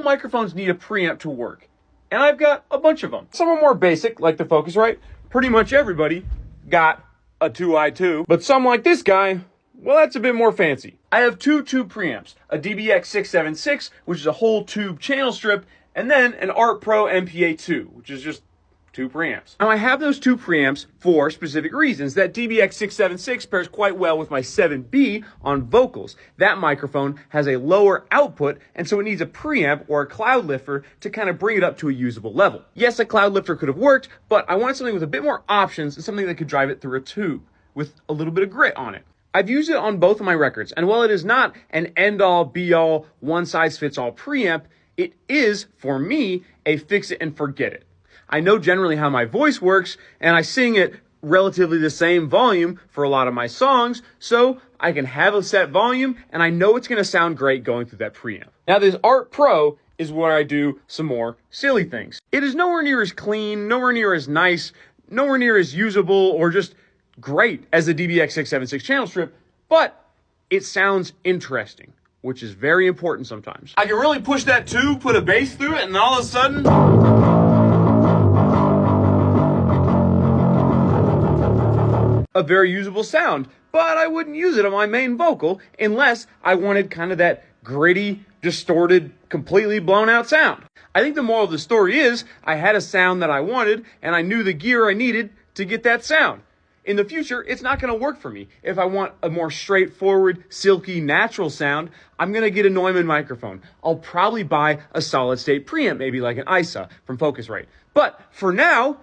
microphones need a preamp to work, and I've got a bunch of them. Some are more basic, like the Focusrite. Pretty much everybody got a 2i2, but some like this guy, well, that's a bit more fancy. I have two tube preamps, a DBX676, which is a whole tube channel strip, and then an Art Pro MPA2, which is just two preamps. Now I have those two preamps for specific reasons. That DBX676 pairs quite well with my 7B on vocals. That microphone has a lower output, and so it needs a preamp or a cloud lifter to kind of bring it up to a usable level. Yes, a cloud lifter could have worked, but I wanted something with a bit more options and something that could drive it through a tube with a little bit of grit on it. I've used it on both of my records, and while it is not an end-all, be-all, one-size-fits-all preamp, it is, for me, a fix-it-and-forget-it. I know generally how my voice works, and I sing at relatively the same volume for a lot of my songs, so I can have a set volume, and I know it's going to sound great going through that preamp. Now, this Art Pro is where I do some more silly things. It is nowhere near as clean, nowhere near as nice, nowhere near as usable, or just great as the DBX676 channel strip, but it sounds interesting, which is very important sometimes. I can really push that tube, put a bass through it, and all of a sudden, a very usable sound, but I wouldn't use it on my main vocal unless I wanted kind of that gritty, distorted, completely blown out sound. I think the moral of the story is I had a sound that I wanted and I knew the gear I needed to get that sound. In the future, it's not going to work for me. If I want a more straightforward, silky, natural sound, I'm going to get a Neumann microphone. I'll probably buy a solid state preamp, maybe like an ISA from Focusrite. But for now,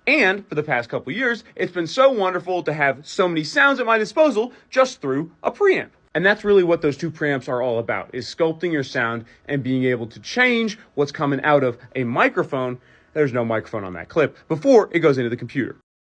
and for the past couple years, it's been so wonderful to have so many sounds at my disposal just through a preamp. And that's really what those two preamps are all about, is sculpting your sound and being able to change what's coming out of a microphone. There's no microphone on that clip before it goes into the computer.